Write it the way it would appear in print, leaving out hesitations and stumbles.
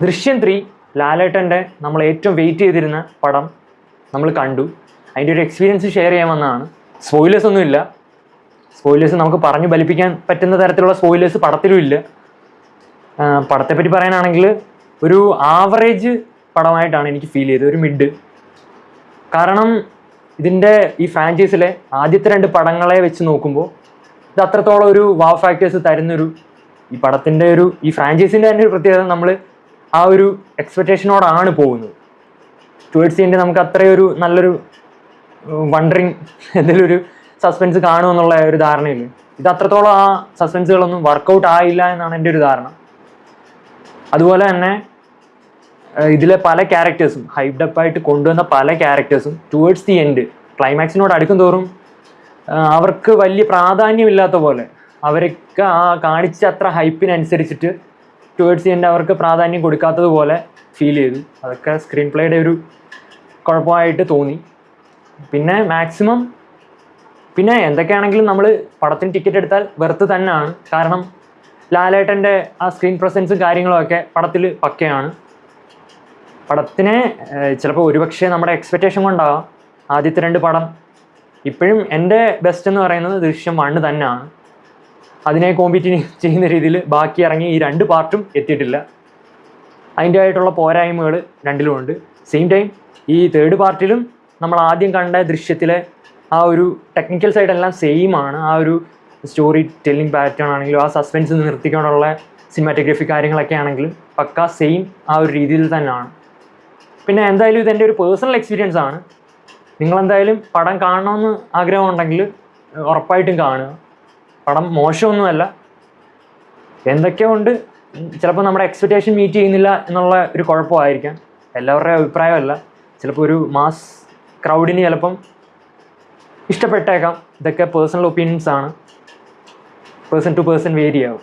ദൃശ്യം 3 ലാലേട്ടൻ്റെ നമ്മൾ ഏറ്റവും വെയിറ്റ് ചെയ്തിരുന്ന പടം നമ്മൾ കണ്ടു. അതിൻ്റെ ഒരു എക്സ്പീരിയൻസ് ഷെയർ ചെയ്യാൻ വന്നതാണ്. സ്പോയിലേഴ്സ് ഒന്നുമില്ല. സ്പോയിലേഴ്സ് നമുക്ക് പറഞ്ഞു ബലിപ്പിക്കാൻ പറ്റുന്ന തരത്തിലുള്ള സ്പോയിലേഴ്സ് പടത്തിലും ഇല്ല. പടത്തെപ്പറ്റി പറയാനാണെങ്കിൽ ഒരു ആവറേജ് പടമായിട്ടാണ് എനിക്ക് ഫീൽ ചെയ്തത്, ഒരു മിഡ്. കാരണം ഇതിൻ്റെ ഈ ഫ്രാഞ്ചൈസിലെ ആദ്യത്തെ 2 പടങ്ങളെ വെച്ച് നോക്കുമ്പോൾ ഇത് അത്രത്തോളം ഒരു വാവ് ഫാക്ടേഴ്സ് തരുന്നൊരു ഈ പടത്തിൻ്റെ ഈ ഫ്രാഞ്ചൈസിൻ്റെ തന്നെ ഒരു പ്രത്യേകത, നമ്മൾ ആ ഒരു എക്സ്പെക്റ്റേഷനോടാണ് പോകുന്നത്. ടുവേർഡ്സ് ദി എൻഡ് നമുക്ക് അത്രയൊരു നല്ലൊരു വണ്ടറിങ് എന്തെങ്കിലും ഒരു സസ്പെൻസ് കാണുമെന്നുള്ള ഒരു ധാരണയില്ല. ഇത് അത്രത്തോളം ആ സസ്പെൻസുകളൊന്നും വർക്കൗട്ട് ആയില്ല എന്നാണ് എൻ്റെ ഒരു ധാരണ. അതുപോലെ തന്നെ ഇതിലെ പല ക്യാരക്ടേഴ്സും ഹൈപ്ഡപ്പായിട്ട് കൊണ്ടുവന്ന പല ക്യാരക്ടേഴ്സും ടുവേർഡ്സ് ദി എൻഡ് ക്ലൈമാക്സിനോട് അടുക്കും തോറും അവർക്ക് വലിയ പ്രാധാന്യമില്ലാത്ത പോലെ, അവരൊക്കെ ആ കാണിച്ച അത്ര ഹൈപ്പിനനുസരിച്ചിട്ട് ടുവേർഡ്സ് ദി എൻഡ് അവർക്ക് പ്രാധാന്യം കൊടുക്കാത്തത് പോലെ ഫീൽ ചെയ്തു. അതൊക്കെ സ്ക്രീൻ പ്ലേയുടെ ഒരു കുഴപ്പമായിട്ട് തോന്നി. പിന്നെ മാക്സിമം പിന്നെ എന്തൊക്കെയാണെങ്കിലും നമ്മൾ പടത്തിന് ടിക്കറ്റ് എടുത്താൽ വെറുത്ത് തന്നെയാണ്. കാരണം ലാലേട്ടൻ്റെ ആ സ്ക്രീൻ പ്രസൻസും കാര്യങ്ങളുമൊക്കെ പടത്തിൽ പക്കയാണ്. പടത്തിനെ ചിലപ്പോൾ ഒരുപക്ഷെ നമ്മുടെ എക്സ്പെക്റ്റേഷൻ കൊണ്ടാവാം ആദ്യത്തെ 2 പടം ഇപ്പോഴും എൻ്റെ ബെസ്റ്റ് എന്ന് പറയുന്നത് ദൃശ്യം 1 തന്നെയാണ്. അതിനെ കോമ്പീറ്റ് ചെയ്യുന്ന രീതിയിൽ ബാക്കി ഇറങ്ങി ഈ 2 പാർട്ടും എത്തിയിട്ടില്ല. അതിൻ്റെ ആയിട്ടുള്ള പോരായ്മകൾ 2ലും ഉണ്ട്. സെയിം ടൈം ഈ 3rd പാർട്ടിലും നമ്മൾ ആദ്യം കണ്ട ദൃശ്യത്തിലെ ആ ഒരു ടെക്നിക്കൽ സൈഡെല്ലാം സെയിം ആണ്. ആ ഒരു സ്റ്റോറി ടെല്ലിംഗ് പാറ്റേൺ ആണെങ്കിലും ആ സസ്പെൻസ് നിർത്തിക്കൊണ്ടുള്ള സിനിമാറ്റോഗ്രഫി കാര്യങ്ങളൊക്കെ ആണെങ്കിലും പക്ക സെയിം ആ ഒരു രീതിയിൽ തന്നെയാണ്. പിന്നെ എന്തായാലും ഇതെൻ്റെ ഒരു പേഴ്സണൽ എക്സ്പീരിയൻസ് ആണ്. നിങ്ങളെന്തായാലും പടം കാണണമെന്ന് ആഗ്രഹമുണ്ടെങ്കിൽ ഉറപ്പായിട്ടും കാണുക. പടം മോശമൊന്നുമല്ല. എന്തൊക്കെയോ ഉണ്ട്, ചിലപ്പോൾ നമ്മുടെ എക്സ്പെക്റ്റേഷൻ മീറ്റ് ചെയ്യുന്നില്ല എന്നുള്ള ഒരു കുഴപ്പമായിരിക്കാം. എല്ലാവരുടെയും അഭിപ്രായമല്ല. ചിലപ്പോൾ ഒരു മാസ് ക്രൗഡിന് ചിലപ്പം ഇഷ്ടപ്പെട്ടേക്കാം. ഇതൊക്കെ പേഴ്സണൽ ഒപ്പീനിയൻസ് ആണ്. പേഴ്സൺ ടു പേഴ്സൺ വേരി ആവും.